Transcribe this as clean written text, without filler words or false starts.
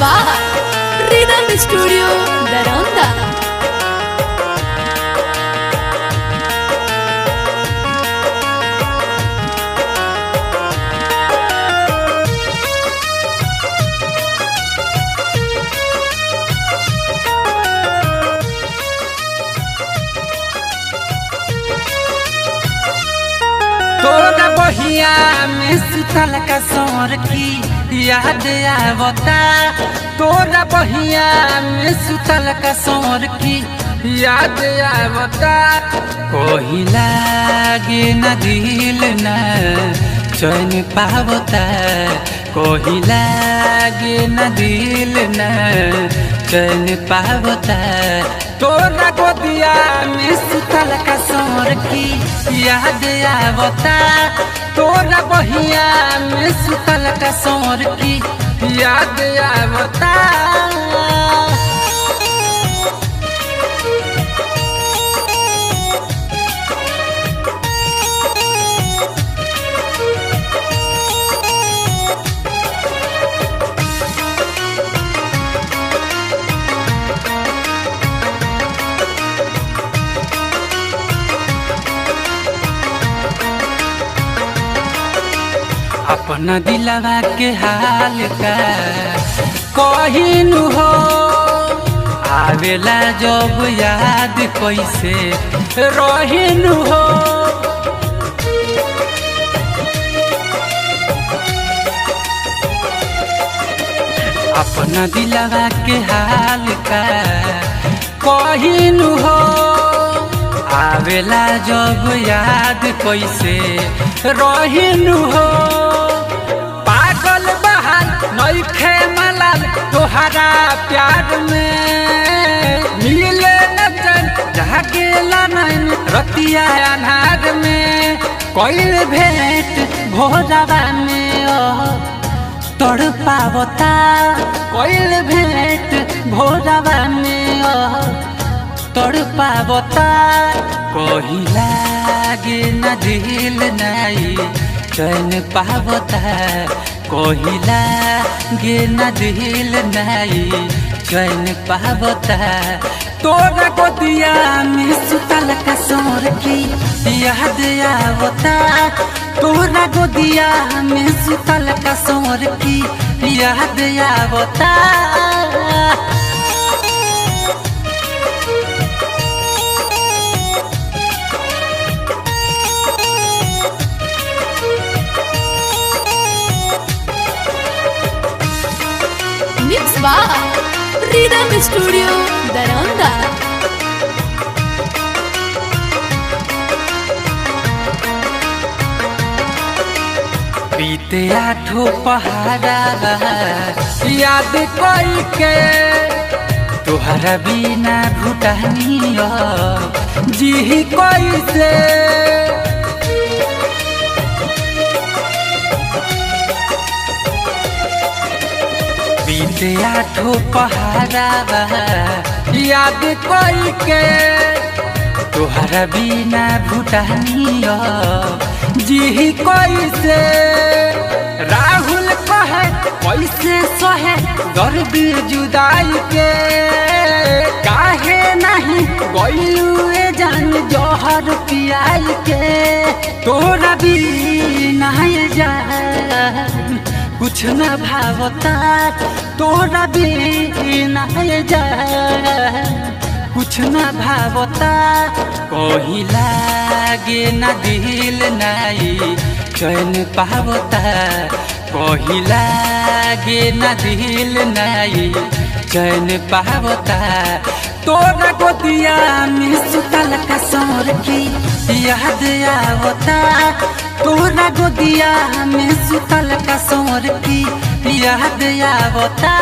by Rhythm Studio Daronda. तोरा बहिया में सुतल का सौर की याद आवता। तोरा बहिया में सुतल का सौर की याद आवता। कोही लागे न दिल न चैन पावता। कोही लागे न दिल न चैन पावता। तोरा गोदिया में सुतल का सौर की याद आवता। तोरा बहिया में सुतल का सौर की याद आवता। अपना दिलवा के हाल का कहिनु हो। आवेला जब याद कैसे रहिनु हो। अपना दिलवा के हाल का कहिनु हो। आवेला जब याद कैसे रहिनु हो। पागल बहाल नइखे मलाल तोहरा प्यार में। मिले न चैन जागेला नैन रतिया अनार में। कोइल भेंट भोरवा में तोड़ पावता। कोइल भेंट भोरवा में तोड़ पावता। कोही लागे न दिल नाई चैन पावता। कोही लागे न दिल नाई चैन पावता। तोरा गोदिया में सुतल का सौर की याद आवता। तोरा गोदिया में सुतल का सौर की याद आवता। Mix by Rhythm Studio Daronda. बीते आठों पहाड़ा याद कोई के। तुहरा बिना भूटानिया जी कोई से। बीते आठों पहाड़ा याद कोई के। तुहरा बिना भूटानिया जी कोई से। राहुल कहे कैसे सहे दर्द जुदाई के। काहे नहीं गइलुए जान जहर पियाई के। तोरा बिना जान कुछ न भावता। तोरा बिना जान कुछ न भावता। कोही लागे न दिल नाई चैन पावता। कोही लागे न दिल नाई चैन पावता। तोरा गोदिया में सुतल का सौर की याद आवता। तोरा गोदिया में सुतल का सौर की याद आवता।